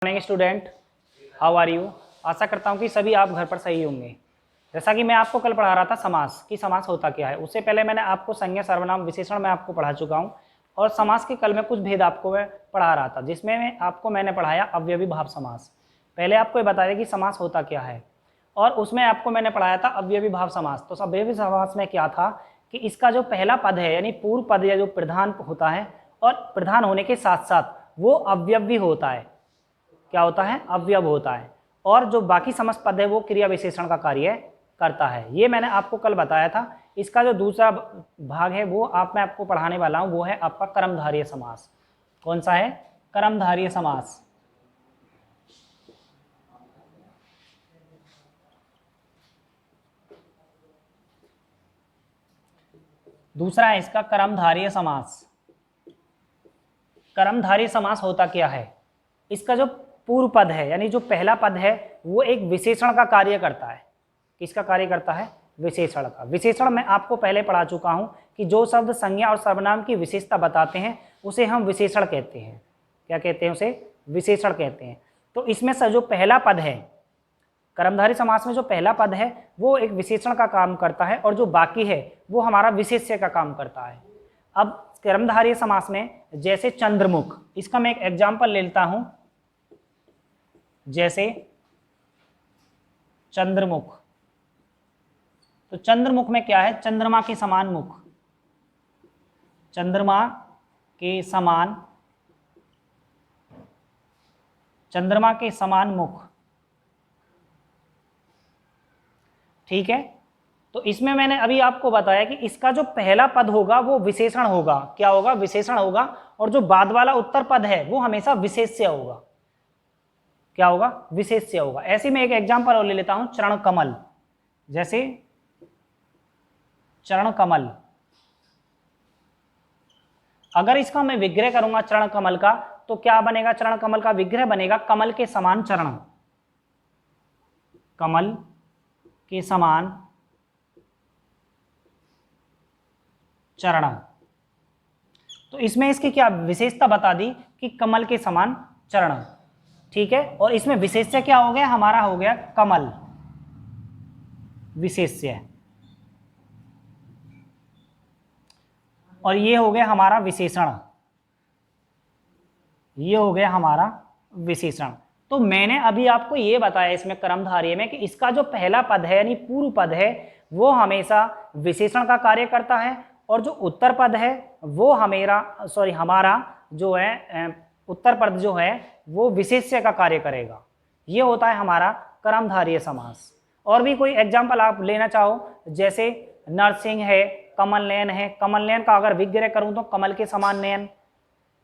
Morning student, how are you. आशा करता हूँ कि सभी आप घर पर सही होंगे। जैसा कि मैं आपको कल पढ़ा रहा था समास कि समास होता क्या है, उससे पहले मैंने आपको संज्ञा सर्वनाम विशेषण में आपको पढ़ा चुका हूँ और समास के कल में कुछ भेद आपको मैं पढ़ा रहा था, जिसमें मैंने पढ़ाया अवयवी भाव समास। पहले आपको ये बताया कि समास होता क्या है और उसमें आपको मैंने पढ़ाया था अवयवी भाव समास। तो अवयवी समास में क्या था कि इसका जो पहला पद है यानी पूर्व पद या जो प्रधान होता है और प्रधान होने के साथ साथ वो अवयवी होता है। क्या होता है? अवयव होता है। और जो बाकी समस्त पद है वो क्रिया विशेषण का कार्य करता है। ये मैंने आपको कल बताया था। इसका जो दूसरा भाग है वो मैं आपको पढ़ाने वाला हूं, वो है आपका कर्मधारय समास। कौन सा है? कर्मधारय समास। दूसरा है इसका कर्मधारय समास। कर्मधारय समास होता क्या है? इसका जो पूर्व पद है यानी जो पहला पद है वो एक विशेषण का कार्य करता है। किसका कार्य करता है? विशेषण का। विशेषण मैं आपको पहले पढ़ा चुका हूं कि जो शब्द संज्ञा और सर्वनाम की विशेषता बताते हैं उसे हम विशेषण कहते हैं। क्या कहते हैं? उसे विशेषण कहते हैं। तो इसमें से जो पहला पद है कर्मधारय समास में, जो पहला पद है वो एक विशेषण का काम करता है और जो बाकी है वो हमारा विशेष्य का काम करता है। अब कर्मधारय समास में जैसे चंद्रमुख, इसका मैं एक एग्जाम्पल ले लेता हूं। जैसे चंद्रमुख, तो चंद्रमुख में क्या है? चंद्रमा के समान मुख। चंद्रमा के समान, चंद्रमा के समान मुख। ठीक है, तो इसमें मैंने अभी आपको बताया कि इसका जो पहला पद होगा वो विशेषण होगा। क्या होगा? विशेषण होगा। और जो बाद वाला उत्तर पद है वो हमेशा विशेष्य होगा। क्या होगा? विशेष्य होगा। ऐसे में एक एग्जांपल और ले लेता हूं, चरण कमल। जैसे चरण कमल, अगर इसका मैं विग्रह करूंगा चरण कमल का तो क्या बनेगा? चरण कमल का विग्रह बनेगा कमल के समान चरण। कमल के समान चरण। तो इसमें इसकी क्या विशेषता बता दी कि कमल के समान चरण। ठीक है, और इसमें विशेष्य क्या हो गया? हमारा हो गया कमल विशेष्य, और ये हो गया हमारा विशेषण। ये हो गया हमारा विशेषण। तो मैंने अभी आपको ये बताया इसमें कर्मधारय में कि इसका जो पहला पद है यानी पूर्व पद है वो हमेशा विशेषण का कार्य करता है और जो उत्तर पद है वो हमारा जो है उत्तर पद जो है वो विशेष्य का कार्य करेगा। ये होता है हमारा कर्मधारय समास। और भी कोई एग्जाम्पल आप लेना चाहो, जैसे नरसिंह है, कमल नयन है। कमल नयन का अगर विग्रह करूं तो कमल के समान नयन,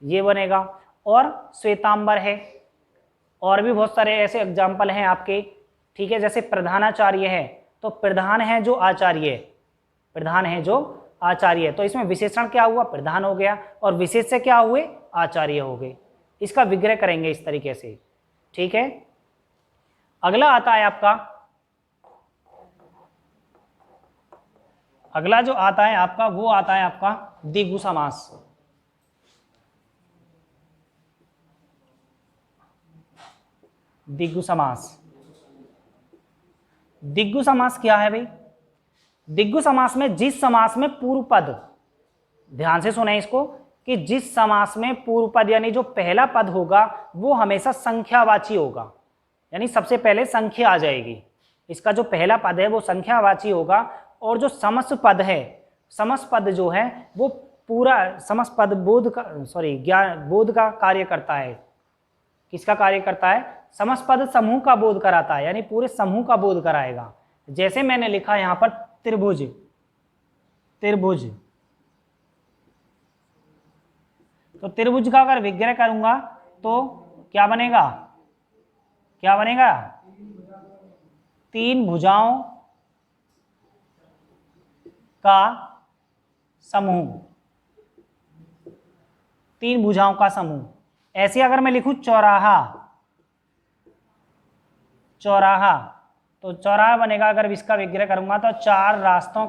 ये बनेगा। और श्वेतांबर है, और भी बहुत सारे ऐसे एग्जाम्पल हैं आपके। ठीक है, जैसे प्रधानाचार्य है, तो प्रधान है जो आचार्य, प्रधान है जो आचार्य। तो इसमें विशेषण क्या हुआ? प्रधान हो गया, और विशेष से क्या हुए? आचार्य हो गए। इसका विग्रह करेंगे इस तरीके से। ठीक है, अगला आता है आपका, अगला जो आता है आपका वो आता है आपका द्विगु समास। द्विगु समास। द्विगु समास क्या है भाई? द्विगु समास में जिस समास में पूर्व पद, ध्यान से सुने इसको, कि जिस समास में पूर्व पद यानी जो पहला पद होगा वो हमेशा संख्यावाची होगा, यानी सबसे पहले संख्या आ जाएगी। इसका जो पहला पद है वो संख्यावाची होगा। और जो समस्त पद है, समस्त पद जो है वो पूरा समस्त पद बोध का ज्ञान बोध का कार्य करता है। किसका कार्य करता है? समस्त पद समूह का बोध कराता है, यानी पूरे समूह का बोध कराएगा। जैसे मैंने लिखा यहां पर त्रिभुज, त्रिभुज, तो त्रिभुज का अगर विग्रह करूंगा तो क्या बनेगा? क्या बनेगा? तीन भुजाओं का समूह, तीन भुजाओं का समूह। ऐसे अगर मैं लिखूं चौराहा, चौराहा, तो चौराहा बनेगा अगर इसका विग्रह करूंगा तो चार रास्तों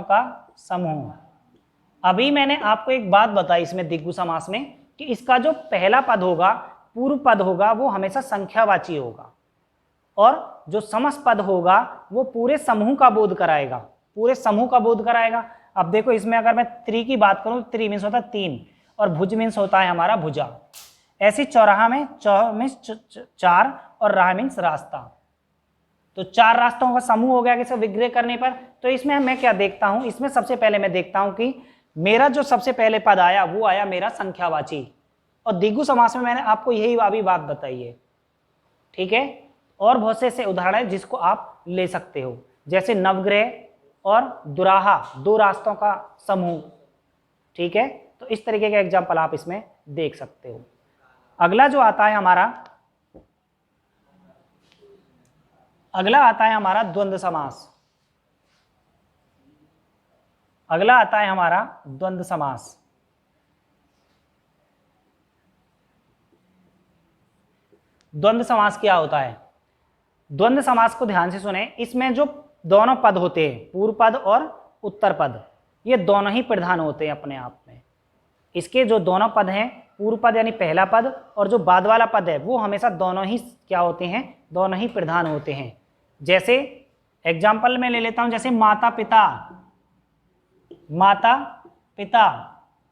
का समूह। अभी मैंने आपको एक बात बताई इसमें द्विगु समास में कि इसका जो पहला पद होगा, पूर्व पद होगा, वो हमेशा संख्यावाची होगा, और जो समस्त पद होगा वो पूरे समूह का बोध कराएगा, पूरे समूह का बोध कराएगा। अब देखो इसमें अगर मैं त्रि की बात करूं, त्रि मीन्स होता है 3 और भुज मीन्स होता है हमारा भुजा। ऐसी चौराहा में चौ मीन्स 4 और राह मीन्स रास्ता, तो 4 रास्तों का समूह हो गया किसे विग्रह करने पर। तो इसमें मैं क्या देखता हूं, इसमें सबसे पहले मैं देखता हूं कि मेरा जो सबसे पहले पद आया वो आया मेरा संख्यावाची, और द्विगु समास में मैंने आपको यही अभी बात बताई है, ठीक है। और बहुत से ऐसे उदाहरण है जिसको आप ले सकते हो, जैसे नवग्रह और दुराहा, 2 रास्तों का समूह, ठीक है। तो इस तरीके का एग्जाम्पल आप इसमें देख सकते हो। अगला जो आता है हमारा, अगला आता है हमारा द्वंद्व समास। अगला आता है हमारा द्वंद्व समास। द्वंद्व समास क्या होता है? द्वंद्व समास को ध्यान से सुने। इसमें जो दोनों पद होते हैं, पूर्व पद और उत्तर पद, ये दोनों ही प्रधान होते हैं अपने आप में। इसके जो दोनों पद हैं, पूर्व पद यानी पहला पद और जो बाद वाला पद है, वो हमेशा दोनों ही क्या होते हैं, दोनों ही प्रधान होते हैं। जैसे एग्जाम्पल में ले लेता हूं, जैसे माता पिता, माता पिता,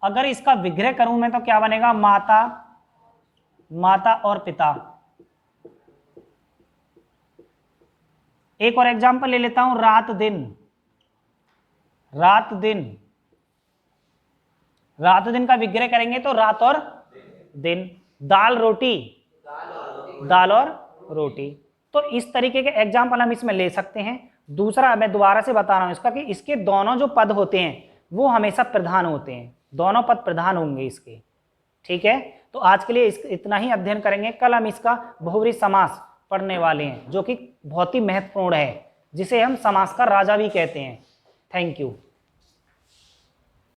अगर इसका विग्रह करूं मैं तो क्या बनेगा, माता, माता और पिता। एक और एग्जाम्पल ले लेता हूं, रात दिन, रात दिन, रात दिन का विग्रह करेंगे तो रात और दिन। दाल रोटी, दाल और रोटी। तो इस तरीके के एग्जाम्पल हम इसमें ले सकते हैं। दूसरा मैं दोबारा से बता रहा हूं इसका, कि इसके दोनों जो पद होते हैं वो हमेशा प्रधान होते हैं, दोनों पद प्रधान होंगे इसके, ठीक है। तो आज के लिए इतना ही अध्ययन करेंगे। कल हम इसका बहुव्रीहि समास पढ़ने वाले हैं, जो कि बहुत ही महत्वपूर्ण है, जिसे हम समास का राजा भी कहते हैं। Thank you.